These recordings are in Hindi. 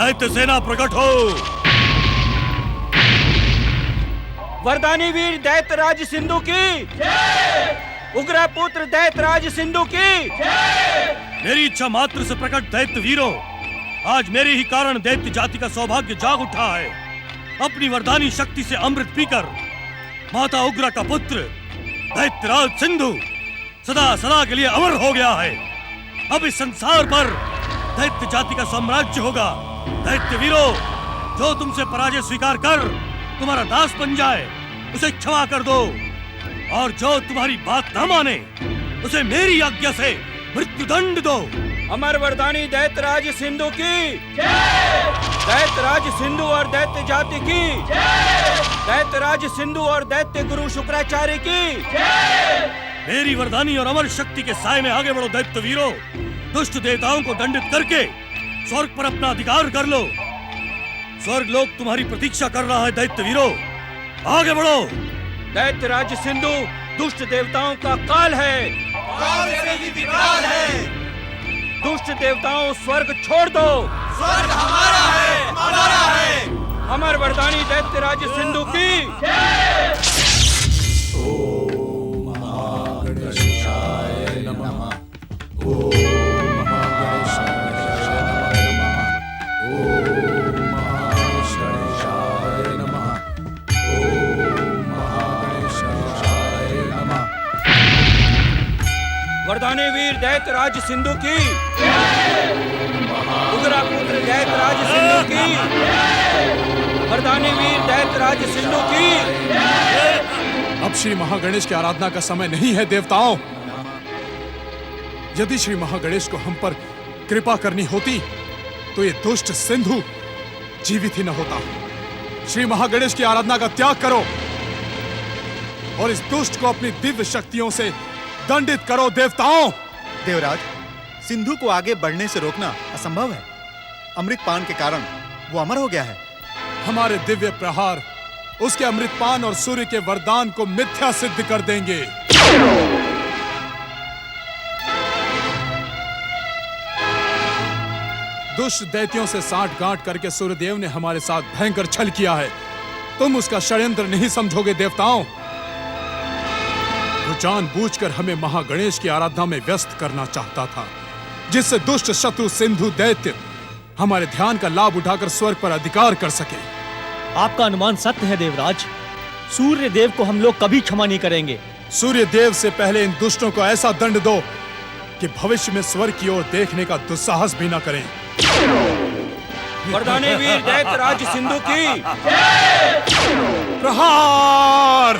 दैत्य सेना प्रकट हो। वरदानी वीर दैत्यराज सिंधु की उग्र पुत्र दैत्यराज सिंधु की मेरी इच्छा मात्र से प्रकट दैत्य वीरों, आज मेरे ही कारण दैत्य जाति का सौभाग्य जाग उठा है। अपनी वरदानी शक्ति से अमृत पीकर माता उग्रा का पुत्र दैत्यराज सिंधु सदा सदा के लिए अमर हो गया है। अब इस संसार पर दैत्य जाति का साम्राज्य होगा। दैत्य वीरों, जो तुमसे पराजय स्वीकार कर तुम्हारा दास बन जाए उसे क्षमा कर दो, और जो तुम्हारी बात न माने उसे मेरी आज्ञा से मृत्युदंड दो। अमर वरदानी दैत्यराज सिंधु की दैत्यराज सिंधु और दैत्य जाति की दैत्यराज सिंधु और दैत्य गुरु शुक्राचार्य की मेरी वरदानी और अमर शक्ति के साए में आगे बढ़ो दैत्य वीरों। दुष्ट देवताओं को दंडित करके स्वर्ग पर अपना अधिकार कर लो। स्वर्ग लोक तुम्हारी प्रतीक्षा कर रहा है दैत्य वीरों, आगे बढ़ो। दैत्यराज सिंधु दुष्ट देवताओं का काल है, काल से ही विकराल है। दुष्ट देवताओं स्वर्ग छोड़ दो, स्वर्ग हमारा है, हमारा है। अमर वरदानी दैत्यराज सिंधु की ओम महागणेशाय नमः। ओम वरदानी वीर दैत्यराज सिंधु की उग्र पुत्र दैत्यराज सिंधु की वरदानी वीर दैत्यराज सिंधु की। अब श्री महागणेश की आराधना का समय नहीं है देवताओं। यदि श्री महागणेश को हम पर कृपा करनी होती तो ये दुष्ट सिंधु जीवित ही न होता। श्री महागणेश की आराधना का त्याग करो और इस दुष्ट को अपनी दिव्य शक्तियों से दंडित करो देवताओं। देवराज, सिंधु को आगे बढ़ने से रोकना असंभव है। अमृतपान के कारण वो अमर हो गया है। हमारे दिव्य प्रहार उसके अमृतपान और सूर्य के वरदान को मिथ्या सिद्ध कर देंगे। दुष्ट दैत्यों से साठगांठ करके सूर्यदेव ने हमारे साथ भयंकर छल किया है। तुम उसका षड्यंत्र नहीं समझोगे देवताओं। वो जानबूझकर हमें महागणेश की आराधना में व्यस्त करना चाहता था, जिससे दुष्ट शत्रु सिंधु दैत्य हमारे ध्यान का लाभ उठाकर स्वर्ग पर अधिकार कर सके। आपका अनुमान सत्य है देवराज। सूर्य देव को हम लोग कभी क्षमा नहीं करेंगे। सूर्य देव से पहले इन दुष्टों को ऐसा दंड दो कि भविष्य में स्वर्ग की ओर देखने का दुस्साहस भी न करें। वरदानी वीर दैत्यराज सिंधु की प्रहार।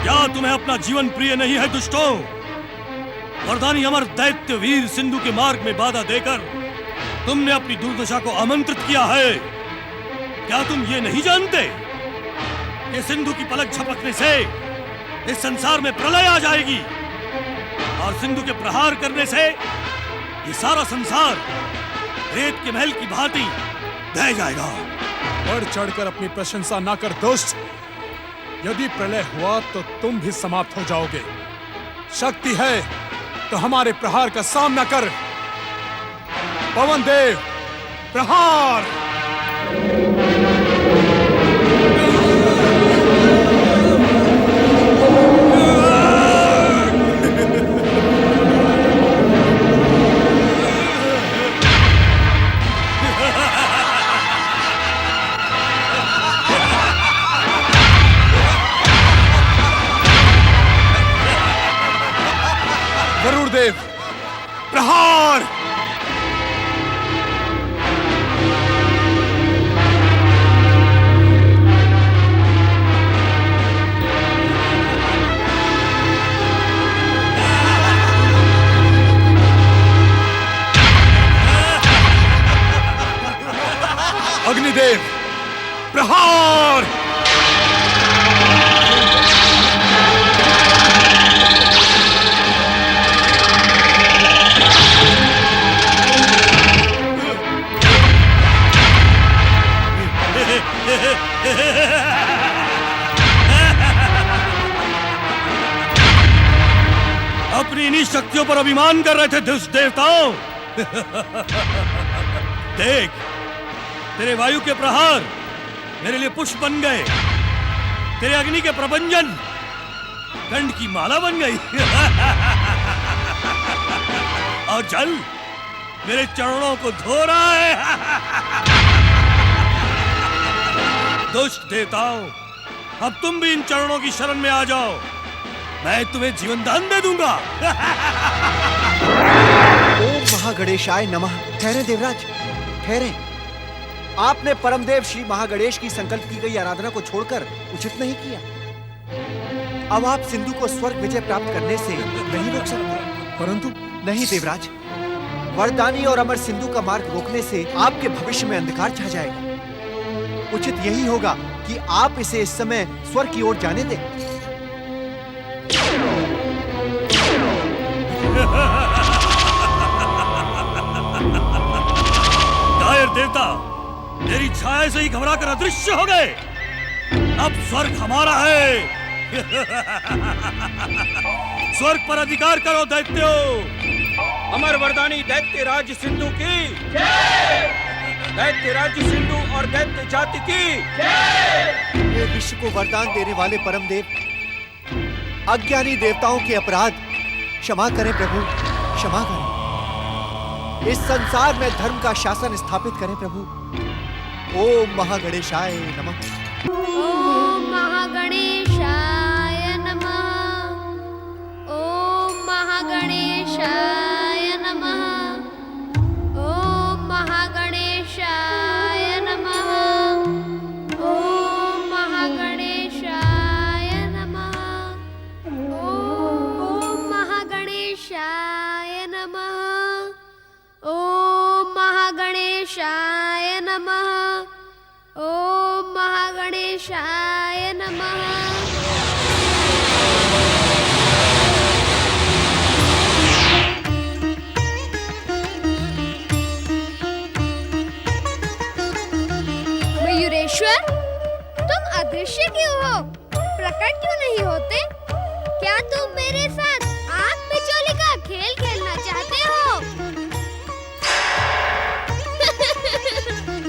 क्या तुम्हें अपना जीवन प्रिय नहीं है दुष्टों? वरदानी अमर दैत्य वीर सिंधु के मार्ग में बाधा देकर तुमने अपनी दुर्दशा को आमंत्रित किया है। क्या तुम ये नहीं जानते कि सिंधु की पलक झपकने से इस संसार में प्रलय आ जाएगी और सिंधु के प्रहार करने से ये सारा संसार रेत के महल की भांति ढह जाएगा। बढ़ चढ़कर अपनी प्रशंसा ना कर दुष्ट। यदि प्रलय हुआ तो तुम भी समाप्त हो जाओगे। शक्ति है तो हमारे प्रहार का सामना कर। पवन देव प्रहार। गरुड़ देव प्रहार। अग्निदेव प्रहार। अपनी इन्हीं शक्तियों पर अभिमान कर रहे थे दुष्ट देवताओं। देख, तेरे वायु के प्रहार मेरे लिए पुष्प बन गए, तेरे अग्नि के प्रभंजन गंध की माला बन गई। और जल मेरे चरणों को धो रहा है। दुष्ट देवताओं, अब तुम भी इन चरणों की शरण में आ जाओ, मैं तुम्हें जीवन दान दे दूंगा। ओम महागणेशाय नमः। ठहरे देवराज, ठहरे। आपने परमदेव श्री महागणेश की संकल्प की गई आराधना को छोड़कर उचित नहीं किया। अब आप सिंधु को स्वर्ग विजय प्राप्त करने से नहीं रोक सकते। परंतु नहीं देवराज, वरदानी और अमर सिंधु का मार्ग रोकने से आपके भविष्य में अंधकार छा जाएगा। उचित यही होगा कि आप इसे इस समय स्वर्ग की ओर जाने दें। कायर देवता मेरी छाया से ही घबरा कर अदृश्य हो गए। अब स्वर्ग हमारा है। स्वर्ग पर अधिकार करो दैत्यो। अमर वरदानी दैत्य राज सिंधु की, दैत्य राज सिंधु और दैत्य जाति की। ये विश्व को वरदान देने वाले परमदेव, अज्ञानी देवताओं के अपराध क्षमा करें प्रभु, क्षमा करें। इस संसार में धर्म का शासन स्थापित करें प्रभु। ओम महागणेशाय नमः। ओम महागणेशाय नमः। ओम महागणेशाय नमः। ओम महागणेशाय नमः। ओम महागणेशाय नमः। ओम महागणेशाय नमः। ओम महागणेशाय नमः। ओम महागणेशाय नमः। मयूरेश्वर, तुम अदृश्य क्यों हो? प्रकट क्यों नहीं होते? क्या तुम मेरे साथ आग बिचौली का खेल खेलना चाहते हो?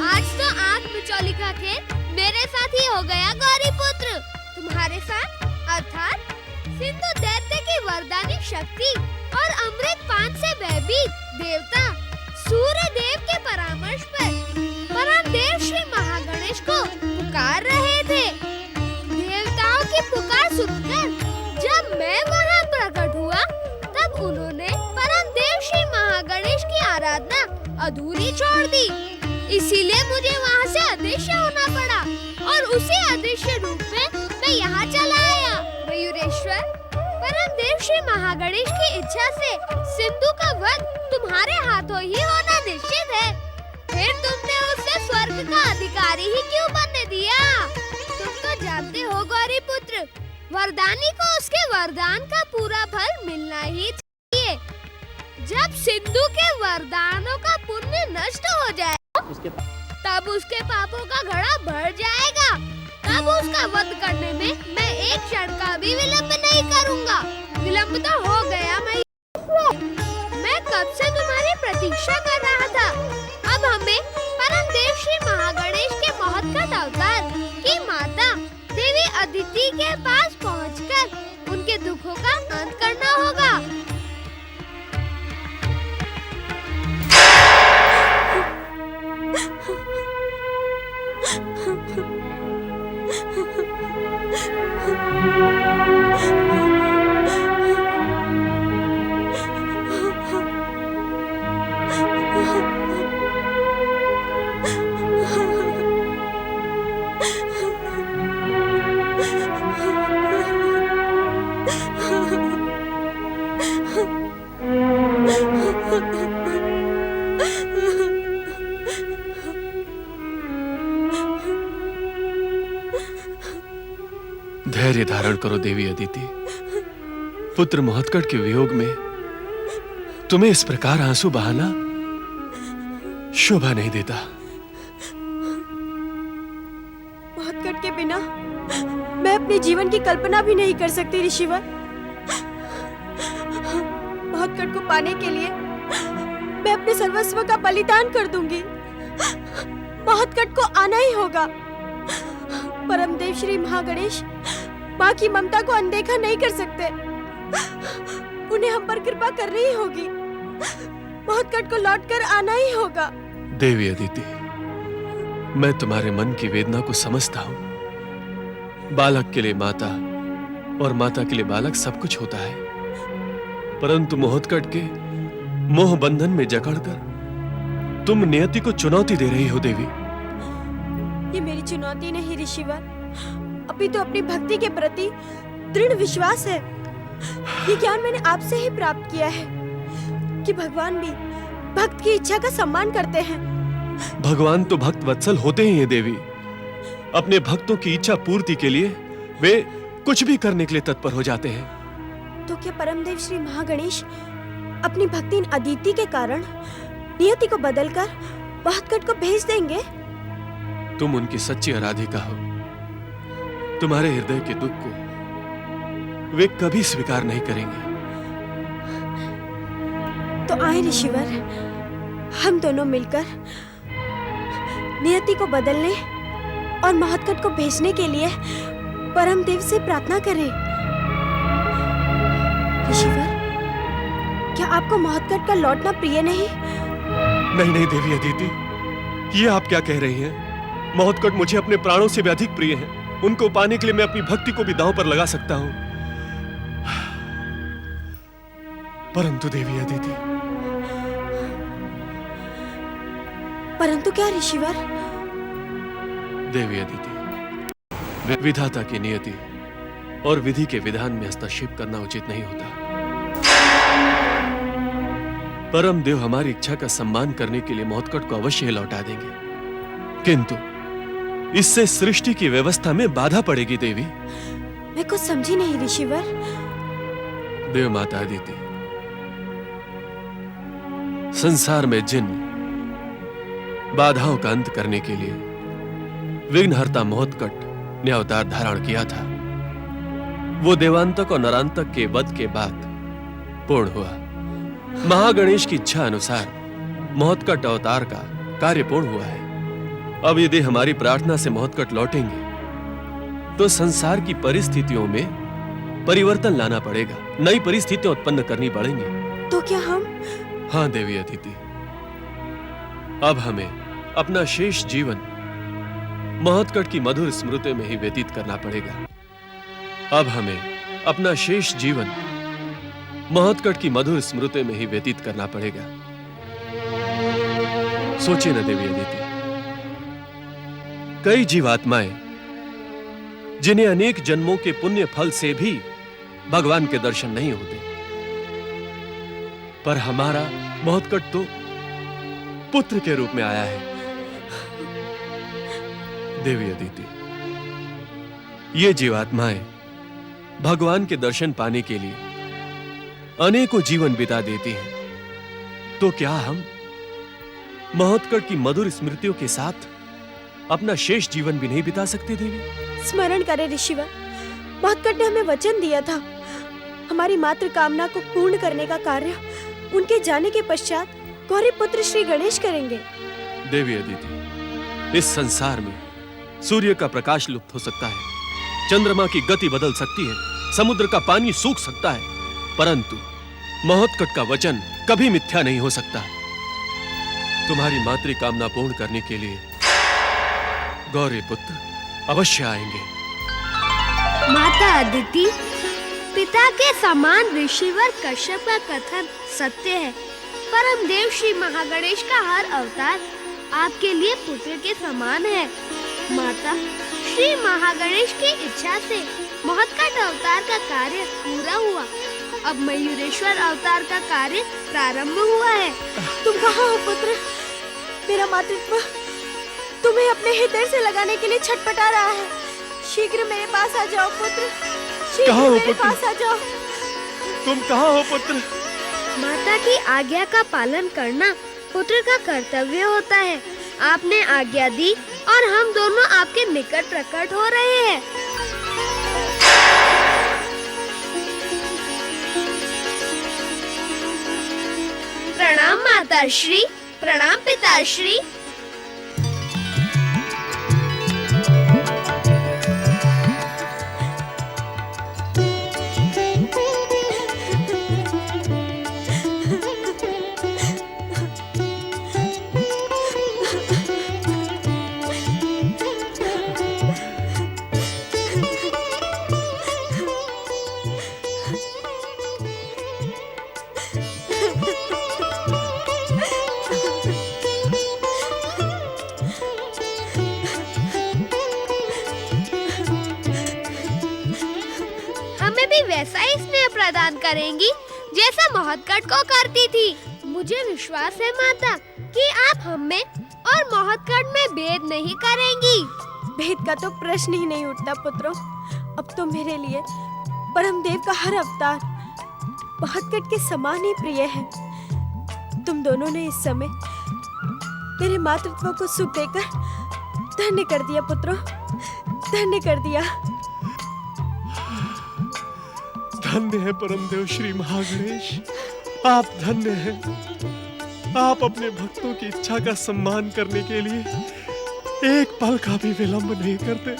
आज तो आग बिचौली का खेल मेरे साथ ही हो गया गौरी पुत्र। तुम्हारे साथ अर्थात सिंधु दैत्य की वरदानी शक्ति और अमृत पान से भयभीत देवता सूर्य देव के परामर्श पर परमदेव श्री महागणेश को पुकार रहे थे। देवताओं की पुकार सुनकर जब मैं वहां प्रकट हुआ, तब उन्होंने परमदेव श्री महागणेश की आराधना अधूरी छोड़ दी। इसीलिए मुझे वहां से अदृश्य होना पड़ा और उसी अदृश्य रूप में मैं यहाँ चला आया। मयूरेश्वर, परमदेव श्री महागणेश की इच्छा से सिंधु का वध तुम्हारे हाथों ही होना निश्चित है। फिर तुमने उससे स्वर्ग का अधिकारी ही क्यों बनने दिया? तुम तो जानते हो गौरी पुत्र, वरदानी को उसके वरदान का पूरा फल मिलना ही चाहिए। जब सिंधु के वरदानों का पुण्य नष्ट हो जाए, तब उसके पापों का घड़ा भर जाएगा। तब उसका वध करने में मैं एक क्षण का भी विलंब नहीं करूंगा। विलंब तो हो गया। मैं कब से तुम्हारी प्रतीक्षा कर रहा था। अब हमें परमदेव श्री महागणेश के महोत्कट अवतार की माता देवी अदिति के पास पहुंचकर उनके दुखों का अंत करना होगा। धैर्य धारण करो देवी अदिति। पुत्र महोत्कट के वियोग में तुम्हें इस प्रकार आंसू बहाना शोभा नहीं देता। महत्कट के बिना मैं अपने जीवन की कल्पना भी नहीं कर सकती ऋषिवर। महत्कट को पाने के लिए मैं अपने सर्वस्व का बलिदान कर दूंगी। महत्कट को आना ही होगा। परमदेव श्री महागणेश माँ की ममता को अनदेखा नहीं कर सकते। उन्हें हम पर कृपा करनी ही होगी। महत्कट को लौटकर आना ही होगा। देवी अदिति, मैं तुम्हारे मन की वेदना को समझता हूं। बालक के लिए माता और माता के लिए बालक सब कुछ होता है, परंतु महत्कट के मोह बंधन में जकड़कर तुम नियति को चुनौती दे रही हो देवी। ये मेरी चुनौती नहीं ऋषिवर, अभी तो अपनी भक्ति के प्रति दृढ़ विश्वास है। ये ज्ञान मैंने आपसे ही प्राप्त किया है कि भगवान भी भक्त की इच्छा का सम्मान करते हैं। भगवान तो भक्त वत्सल होते ही हैं देवी। अपने भक्तों की इच्छा पूर्ति के लिए वे कुछ भी करने के लिए तत्पर हो जाते हैं। तो क्या परमदेव श्री महागणेश अपनी भक्ति अदिति के कारण नियति को बदलकर महत्कट को भेज देंगे? तुम उनकी सच्ची आराधिका हो। तुम्हारे हृदय के दुख को वे कभी स्वीकार नहीं करेंगे। तो आए ऋषिवर, हम दोनों मिलकर नियति को बदलने और महत्कट को भेजने के लिए परमदेव से प्रार्थना करें। ऋषिवर, क्या आपको महत्कट का लौटना प्रिय नहीं? नहीं नहीं देवी अदिति, ये आप क्या कह रही हैं? महत्कट मुझे अपने प्राणों से भी अधिक प्रिय हैं। उनको पाने के लिए मैं अपनी भक्ति को भी दांव पर लगा सकता हूं। परंतु देवी अदिति। परंतु क्या ऋषिवर? देवी अदिति, विधाता की नियति और विधि के विधान में हस्तक्षेप करना उचित नहीं होता। परम देव हमारी इच्छा का सम्मान करने के लिए महत्कट को अवश्य ही लौटा देंगे, किंतु इससे सृष्टि की व्यवस्था में बाधा पड़ेगी देवी। मैं कुछ समझी नहीं ऋषिवर। देव माता अदिति, संसार में जिन बाधाओं का अंत करने के लिए विघ्नहर्ता महत्कट ने अवतार धारण किया था, वो देवांतक और नरांतक के वध के बाद पूर्ण हुआ। महागणेश की इच्छा अनुसार महत्कट अवतार का कार्य पूर्ण हुआ है। अब यदि हमारी प्रार्थना से महत्कट लौटेंगे तो संसार की परिस्थितियों में परिवर्तन लाना पड़ेगा, नई परिस्थितियां उत्पन्न करनी पड़ेंगी। तो क्या हम? हाँ देवी अदिति, अब हमें अपना शेष जीवन महत्कट की मधुर स्मृति में ही व्यतीत करना पड़ेगा। अब हमें अपना शेष जीवन महत्कट की मधुर स्मृति में ही व्यतीत करना पड़ेगा। सोचिए न देवी अदिति, कई जीवात्माएं जिन्हें अनेक जन्मों के पुण्य फल से भी भगवान के दर्शन नहीं होते, पर हमारा महत्कट तो पुत्र के रूप में आया है। देवी अदिति, ये जीवात्माएं भगवान के दर्शन पाने के लिए अनेकों जीवन बिता देती हैं, तो क्या हम महत्कट की मधुर स्मृतियों के साथ अपना शेष जीवन भी नहीं बिता सकते देवी? स्मरण करें ऋषिवर, महत्कट ने हमें वचन दिया था हमारी मातृ कामना को पूर्ण करने का कार्य उनके जाने के पश्चात गौरी पुत्र श्री गणेश करेंगे। देवी अदिति, इस संसार में सूर्य का प्रकाश लुप्त हो सकता है, चंद्रमा की गति बदल सकती है, समुद्र का पानी सूख सकता है, परंतु महत्कट का वचन कभी मिथ्या नहीं हो सकता। तुम्हारी मातृ कामना पूर्ण करने के लिए गौरी पुत्र अवश्य आएंगे। माता अदिति, पिता के समान ऋषिवर कश्यप का कथन सत्य है। परम देव श्री महागणेश का हर अवतार आपके लिए पुत्र के समान है। माता, श्री महागणेश की इच्छा से महत्कट अवतार का कार्य पूरा हुआ। अब मयूरेश्वर अवतार का कार्य प्रारंभ हुआ है। तुम कहाँ हो पुत्र? मेरा मातृत्व तुम्हें अपने हृदय से लगाने के लिए छटपटा रहा है। शीघ्र मेरे पास आ जाओ पुत्र, शीघ्र मेरे पास आ जाओ। तुम कहाँ हो पुत्र? माता की आज्ञा का पालन करना पुत्र का कर्तव्य होता है। आपने आज्ञा दी और हम दोनों आपके निकट प्रकट हो रहे हैं। प्रणाम माताश्री, प्रणाम पिताश्री। हमें भी वैसा ही स्नेह प्रदान करेंगी जैसा मोहतकट को करती थी। मुझे विश्वास है माता कि आप हमें और मोहतकट में भेद नहीं करेंगी। भेद का तो प्रश्न ही नहीं उठता पुत्रों। अब तो मेरे लिए परमदेव का हर अवतार मोहतकट के समान ही प्रिय है। तुम दोनों ने इस समय मेरे मातृत्व को सुख देकर धन्य कर दिया पुत्रों, धन्य कर दिया। धन्य है परमदेव श्री महागणेश, आप धन्य हैं। आप अपने भक्तों की इच्छा का सम्मान करने के लिए एक पल का भी विलंब नहीं करते।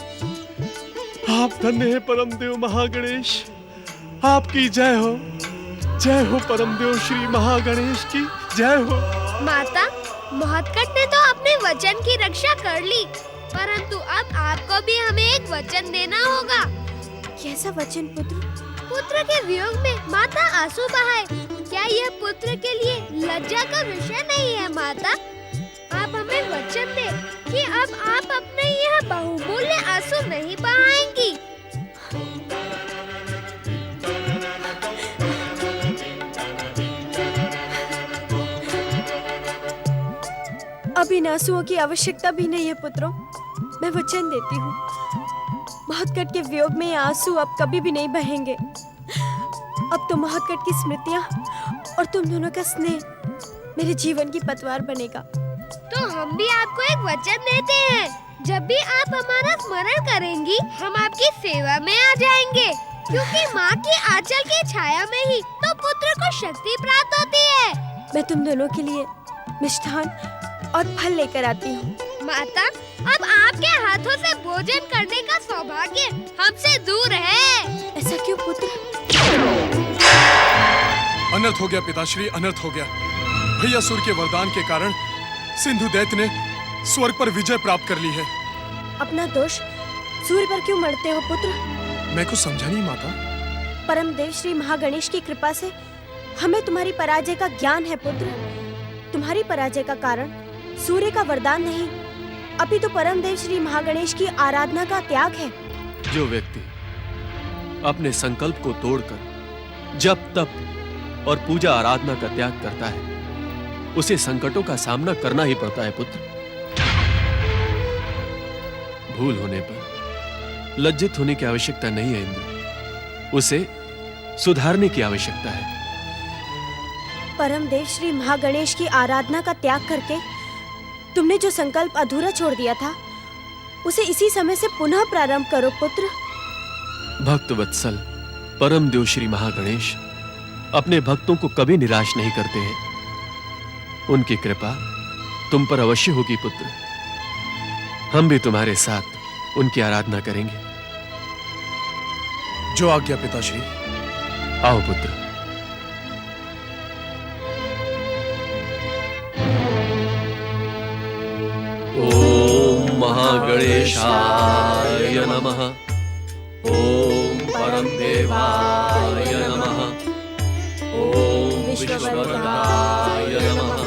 आप धन्य हैं परमदेव महागणेश, आपकी जय हो परमदेव श्री महागणेश की जय हो। माता, मोहतकट ने तो अपने वचन की रक्षा कर ली, परंतु अब आपको भी हमें एक वचन देना होगा। कैसा वचन पुत्र? पुत्र के वियोग में माता आंसू बहाए। क्या यह पुत्र के लिए लज्जा का विषय नहीं है माता? आप हमें वचन दे कि अब आप अपने यह बहुमूल्य आंसू नहीं बहाएंगी। अब इन आंसुओं की आवश्यकता भी नहीं है पुत्रों, मैं वचन देती हूँ। मोहतकट के वियोग में ये आंसू अब कभी भी नहीं बहेंगे। अब तो मोहतकट की स्मृतियाँ और तुम दोनों का स्नेह मेरे जीवन की पतवार बनेगा। तो हम भी आपको एक वचन देते हैं, जब भी आप हमारा स्मरण करेंगी हम आपकी सेवा में आ जाएंगे, क्योंकि माँ की आंचल की छाया में ही तो पुत्र को शक्ति प्राप्त होती है। मैं तुम दोनों के लिए मिष्ठान और फल लेकर आती हूँ। माता, अब आपके हाथों से भोजन करने का सौभाग्य हमसे दूर है। ऐसा क्यों पुत्र? अनर्थ हो गया पिताश्री, अनर्थ हो गया। भैयासुर के वरदान के कारण सिंधु दैत्य ने स्वर्ग पर विजय प्राप्त कर ली है। अपना दोष सूर्य पर क्यों मढ़ते हो पुत्र? मैं कुछ समझा नहीं माता। परमदेव श्री महागणेश की कृपा से हमें तुम्हारी पराजय का ज्ञान है पुत्र। तुम्हारी पराजय का कारण सूर्य का वरदान नहीं, अभी तो परमदेव श्री महागणेश की आराधना का त्याग है। जो व्यक्ति अपने संकल्प को तोड़कर जप तप और पूजा आराधना का त्याग करता है, उसे संकटों का सामना करना ही पड़ता है पुत्र। भूल होने पर लज्जित होने की आवश्यकता नहीं है इंद्र, उसे सुधारने की आवश्यकता है। परमदेव श्री महागणेश की आराधना का त्याग करके तुमने जो संकल्प अधूरा छोड़ दिया था, उसे इसी समय से पुनः प्रारंभ करो पुत्र। भक्त वत्सल परमदेव श्री महागणेश अपने भक्तों को कभी निराश नहीं करते हैं। उनकी कृपा तुम पर अवश्य होगी पुत्र। हम भी तुम्हारे साथ उनकी आराधना करेंगे। जो आज्ञा पिताश्री। आओ पुत्र। ओम महागणेशाय नमः। ओम परमदेवाय नमः। ओम विश्ववरदाय नमः।